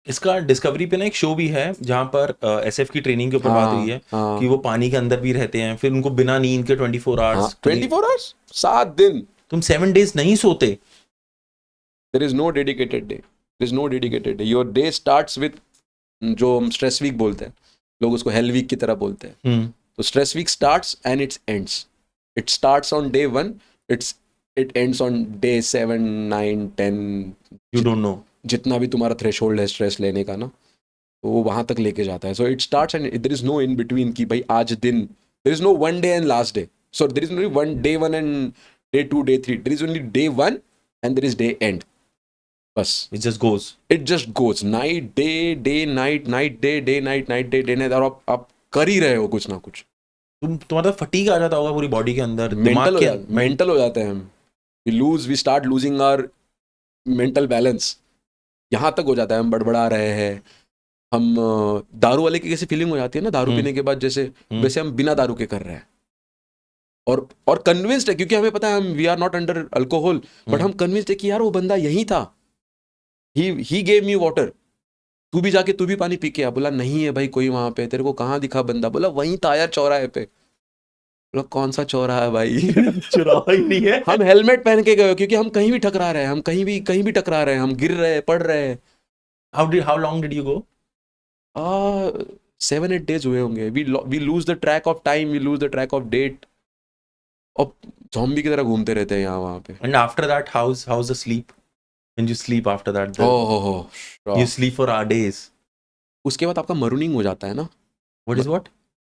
इसका डिस्कवरी पे ना एक शो भी है जहाँ पर एसएफ की ट्रेनिंग के ऊपर बात हुई है हाँ कि वो पानी के अंदर भी रहते हैं, फिर उनको बिना नींद के 24 हाँ, आवर्स के लिए 24 आवर्स, 7 दिन। तुम 7 days नहीं सोते। There is no dedicated day, there is no dedicated day. Your day starts with, जो हम स्ट्रेस वीक बोलते हैं, लोग उसको हेल वीक की तरह बोलते हैं। तो stress week starts and it's ends. It starts on day 1, it ends on day 7, 9, 10। You don't know. जितना भी तुम्हारा थ्रेशोल्ड है स्ट्रेस लेने का ना, तो वो वहां तक लेके जाता है। So it starts and there is no in between कि भाई आज दिन, there is no one day and last day. So there is only one day 1 and day 2, day 3। There is only day 1 and there is day end, बस। It just goes. It just goes, night day, day night, night day, day night, night day, day night. और आप कर ही रहे हो कुछ ना कुछ। तुम्हारा फटीग आ जाता होगा पूरी बॉडी के अंदर, दिमाग के मेंटल हो जाते हैं हम। We start losing our mental balance. यहाँ तक हो जाता है हम बड़बड़ा रहे हैं। हम दारू वाले की कैसी फीलिंग हो जाती है ना दारू पीने के बाद, जैसे वैसे हम बिना दारू के कर रहे हैं। और कन्विंस्ड है, क्योंकि हमें पता है हम we are not under alcohol, but हम कन्विंस्ड है कि यार वो बंदा यही था, ही गेव मी वाटर, तू भी जाके तू भी पानी पी के आ। बोला नहीं है भाई कोई वहां पे, तेरे को कहाँ दिखा बंदा? बोला वहीं था यार चौराहे पे। बोला कौन सा चौराहा है भाई? चुरावा ही नहीं है। हम हेलमेट पहन के गए, क्योंकि हम कहीं भी टकरा रहे हैं, हम कहीं भी टकरा रहे हैं, हम गिर रहे हैं, पड़ रहे हैं। How long did you go? 7-8 days हुए होंगे। We lose the track of time, we lose the track of date, और ज़ॉम्बी की तरह घूमते रहते हैं यहाँ वहाँ पे। And after that how's the sleep? When you sleep after that, हो you sleep for hour days. उसके बाद आपका मरूनिंग हो जाता है ना। What is what?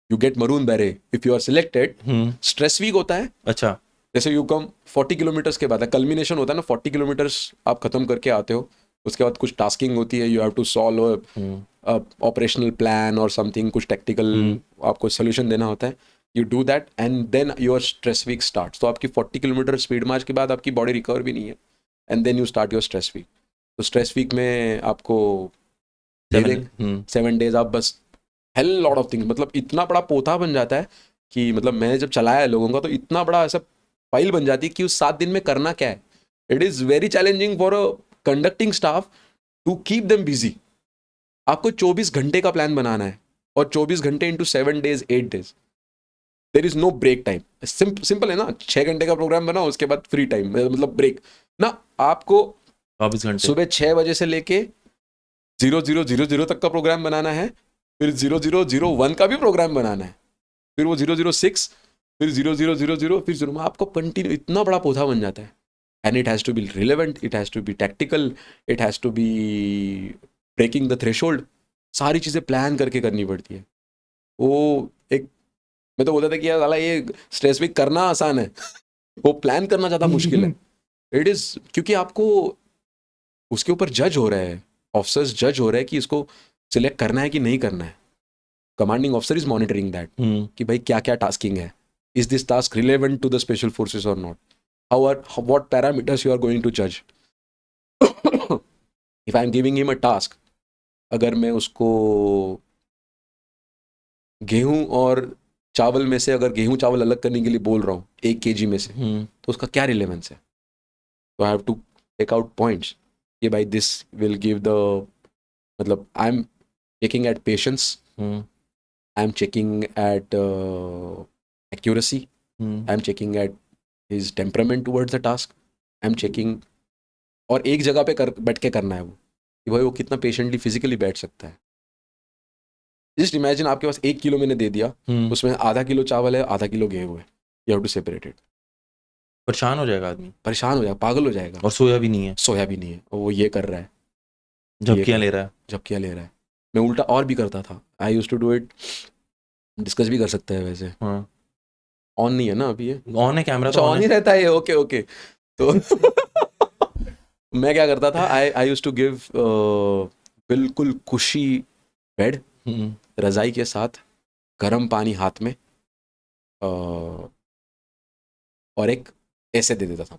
You get maroon beret if you are selected. Stress week होता है। अच्छा। जैसे यू कम 40 किलोमीटर्स के बाद है कल्मिनेशन होता है ना, 40 किलोमीटर्स आप खत्म करके आते हो। उसके बाद कुछ टास्किंग होती है, you have to solve operational plan और समथिंग, कुछ टेक्टिकल आपको सोल्यूशन देना होता है। You do that and then your stress week start. तो आपकी 40 किलोमीटर स्पीड मार्च के बाद आपकी बॉडी रिकवर भी नहीं है, and then you start your stress week. तो स्ट्रेस वीक में आपको 7 days आप बस हेल लॉट ऑफ थिंग्स, मतलब इतना बड़ा पोथा बन जाता है कि, मतलब मैंने जब चलाया है लोगों का, तो इतना बड़ा ऐसा फाइल बन जाती है कि उस 7 दिन में करना क्या है। It is very challenging for a conducting staff to keep them busy. आपको 24 घंटे का प्लान बनाना है, और 24 घंटे into 7 days, 8 days। There is no break time. Simple है ना, 6 घंटे का प्रोग्राम बनाओ, उसके बाद फ्री टाइम, मतलब ब्रेक ना। आपको 24 घंटे सुबह 6 बजे से लेके 0000 तक का प्रोग्राम बनाना है, फिर 0001 का भी प्रोग्राम बनाना है, फिर वो 006, फिर 0000, फिर 0। आपको कंटिन्यू इतना बड़ा पौधा बन जाता है। And it has to be relevant, it has to be tactical, it has to be breaking the threshold. सारी चीज़ें प्लान करके करनी पड़ती है। वो एक, मैं तो बोलता था कि यार साला ये स्ट्रेस वीक करना आसान है, वो प्लान करना ज़्यादा मुश्किल है। इट इज़, क्योंकि आपको उसके ऊपर जज हो रहा है, ऑफिसर्स जज हो रहा है कि इसको सिलेक्ट करना है कि नहीं करना है। Commanding officer is monitoring that कि भाई क्या क्या टास्किंग है, is this task relevant to the special forces और not, what parameters you are going to जज। If I am giving him a task, अगर मैं उसको गेहूं और चावल में से, अगर गेहूं चावल अलग करने के लिए बोल रहा हूँ 1 kg में से, तो उसका क्या रिलेवेंस है? तो I have to take out points कि भाई दिस विल गिव द, मतलब I am checking at patience, I'm checking at accuracy, I'm checking at his temperament towards the task, I'm checking। और एक जगह पे बैठ के करना है वो, कि भाई वो कितना पेशेंटली फिजिकली बैठ सकता है। जस्ट इमेजिन आपके पास 1 किलो मैंने दे दिया, उसमें आधा किलो चावल है, आधा किलो गेहूं है, you have to separate it. परेशान हो जाएगा आदमी, परेशान हो जाएगा, पागल हो जाएगा। और सोया भी नहीं है, और वो ये कर रहा है, झपकियां ले रहा है। मैं उल्टा और भी करता था। I used to do it, discuss भी कर सकते हैं वैसे। ऑन नहीं है ना अभी ये? ऑन है कैमरा, तो ऑन ही रहता है ये। ओके तो मैं क्या करता था, आई यूज्ड टू गिव बिल्कुल कुशी बेड, रजाई के साथ, गर्म पानी हाथ में, और एक ऐसे दे देता था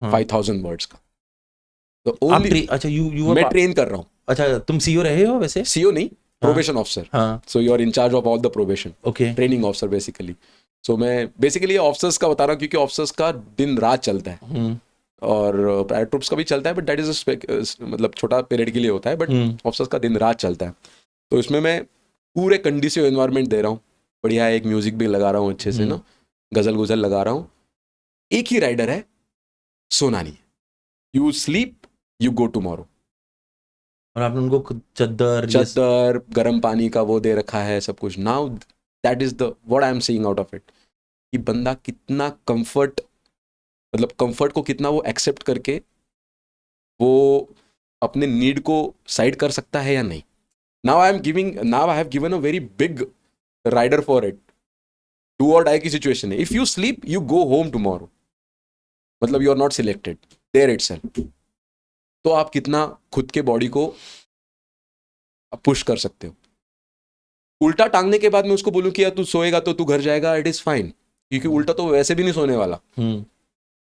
5000 वर्ड्स का। तो ओनली, अच्छा यू मैं ट्रेन कर रहा हूँ। अच्छा, तुम सीओ रहे हो वैसे? सीओ नहीं, probation officer. So you are in charge of all the probation, training officer basically. सो मैं बेसिकली ऑफिसर्स का बता रहा हूँ, क्योंकि ऑफिसर्स का दिन रात चलता है। और प्रायर ट्रूप्स का भी चलता है, बट दैट इज मतलब छोटा पीरियड के लिए होता है, बट ऑफिसर्स का दिन रात चलता है। तो इसमें मैं पूरे कंडीसिव एनवायरनमेंट दे रहा हूँ, बढ़िया एक म्यूजिक भी लगा रहा हूँ अच्छे से ना, गजल गुजल लगा रहा हूँ। एक ही राइडर है, सोना नहीं, you sleep you go tomorrow. और आपने उनको चद्दर गर्म पानी का वो दे रखा है, सब कुछ। Now that is the what I am seeing out of it, कि बंदा कितना कंफर्ट, मतलब कंफर्ट को कितना वो एक्सेप्ट करके वो अपने नीड को साइड कर सकता है या नहीं। Now I have given a very big rider for it. Do और डाई की सिचुएशन है, if you sleep you go home tomorrow, मतलब you are not selected there itself. तो आप कितना खुद के बॉडी को पुश कर सकते हो। उल्टा टांगने के बाद मैं उसको बोलूं कि यार तू सोएगा तो तू घर जाएगा, इट इज फाइन, क्योंकि उल्टा तो वैसे भी नहीं सोने वाला।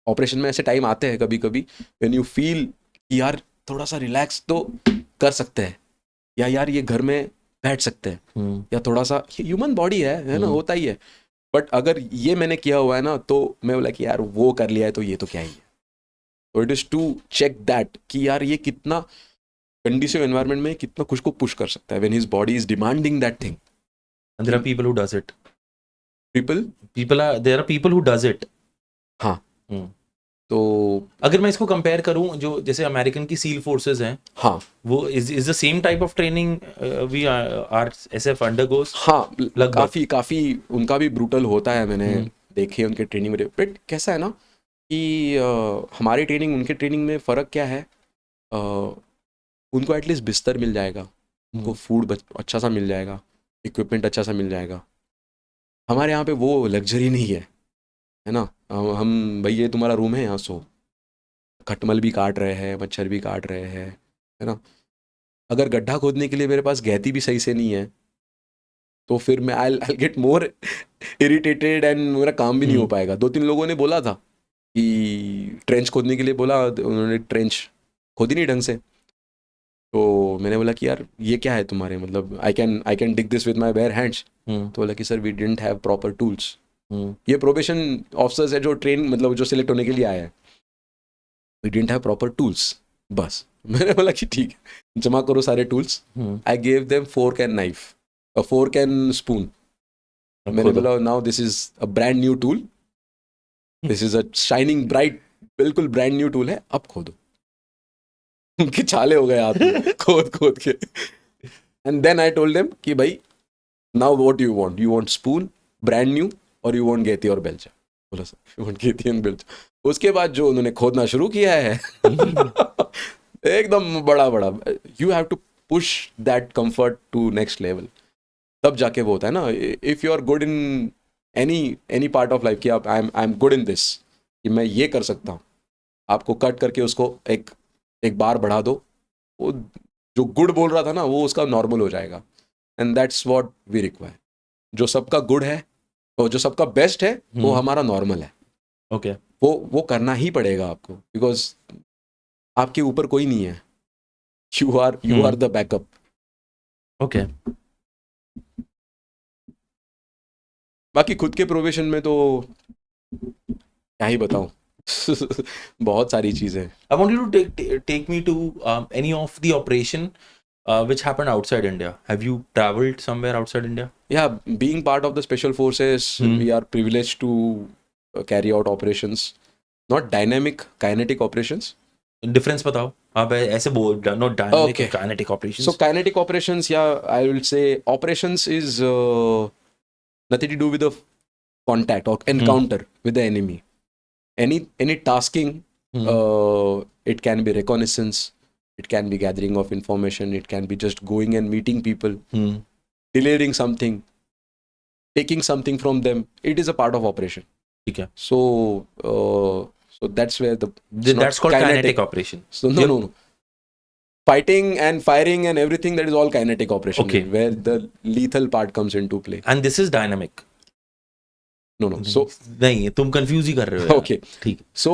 ऑपरेशन में ऐसे टाइम आते हैं कभी कभी व्हेन यू फील कि यार थोड़ा सा रिलैक्स तो कर सकते हैं, या यार ये घर में बैठ सकते हैं, या थोड़ा सा ह्यूमन बॉडी है ना, होता ही है। बट अगर ये मैंने किया हुआ है ना, तो मैं बोला कि यार वो कर लिया है तो ये तो क्या ही है। तो it is to check that कि यार ये कितना कंडीसिव एनवायरनमेंट में कितना कुछ को पुश कर सकता है when his body is demanding that thing. And there are people who does it. there are people who does it. हाँ। तो अगर मैं इसको कंपेयर करूं, जो जैसे अमेरिकन की सील फोर्सेस हैं, हाँ, वो is the same type of training we are SF undergoes. हाँ, काफी उनका भी ब्रूटल होता है, मैंने देखे उनके ट्रेनिंग में। बट कैसा है ना कि हमारी ट्रेनिंग उनके ट्रेनिंग में फ़र्क क्या है, उनको एटलीस्ट बिस्तर मिल जाएगा, उनको फूड अच्छा सा मिल जाएगा, इक्विपमेंट अच्छा सा मिल जाएगा। हमारे यहाँ पे वो लग्जरी नहीं है ना। हम भाई ये तुम्हारा रूम है, यहाँ सो। खटमल भी काट रहे हैं, मच्छर भी काट रहे हैं, है ना। अगर गड्ढा खोदने के लिए मेरे पास गहती भी सही से नहीं है, तो फिर मैं I get more irritated and मेरा काम भी नहीं हो पाएगा। 2-3 लोगों ने बोला था कि ट्रेंच खोदने के लिए बोला, उन्होंने ट्रेंच खोदी नहीं ढंग से। तो मैंने बोला कि यार ये क्या है तुम्हारे, मतलब I can dig this with my bare hands. तो बोला कि sir we didn't have proper tools. ये प्रोबेशन ऑफिसर्स है जो ट्रेन, मतलब जो सिलेक्ट होने के लिए आया है, we didn't have proper tools. बस मैंने बोला कि ठीक है, जमा करो सारे tools. I gave them fork and knife, a fork and spoon. मैंने बोला now this is a brand new tool, this is a shining bright, बिल्कुल ब्रांड न्यू टूल है, अब खोदो। उनके छाले हो गए हाथ में खोद के। And then I told them कि भाई now what you want spoon brand new और यू वांट गेती और बेल्चा। बोला सर यू वांट गेती एंड बेल्चा। उसके बाद जो उन्होंने खोदना शुरू किया है एकदम बड़ा, you have to push that comfort to next level, तब जाके वो होता है ना। If you are good in any part of life, कि आप I am good in this, कि मैं ये कर सकता हूँ, आपको कट करके उसको एक बार बढ़ा दो, वो जो गुड बोल रहा था ना वो उसका नॉर्मल हो जाएगा। And that's what we require. जो सबका गुड है और जो सबका बेस्ट है वो हमारा नॉर्मल है। ओके, वो करना ही पड़ेगा आपको, बिकॉज आपके ऊपर कोई नहीं है। You are the backup. Okay. बाकी खुद के प्रोफेशन में तो क्या ही बताऊं बहुत सारी चीजें। I want you to take me to any of the operation which happened outside India. Have you traveled somewhere outside India? Yeah, being part of the special forces, we are privileged to carry out operations, not dynamic, kinetic operations. Difference बताओ आप ऐसे बोल, not dynamic, kinetic operations. So kinetic operations, yeah, I will say operations is nothing to do with the contact or encounter with the enemy. Any tasking, it can be reconnaissance, it can be gathering of information, it can be just going and meeting people, delaying something, taking something from them. It is a part of operation. Okay. So that's where that's called kinetic operation. So no. Fighting and firing and everything, that is all kinetic operation. Okay. Where the lethal part comes into play. And this is dynamic. No. So नहीं, तुम confuse ही कर रहे हो। Okay. ठीक। So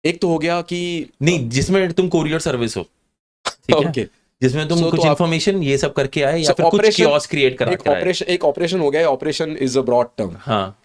एक तो हो गया कि नहीं, जिसमें तुम कोरियर सर्विस हो, ठीक है? Okay. जिसमें तुम कुछ इंफॉर्मेशन ये सब करके आए, या फिर कुछ कियोस्क क्रिएट करा के आए। एक ऑपरेशन हो गया। Operation is a broad term. हाँ।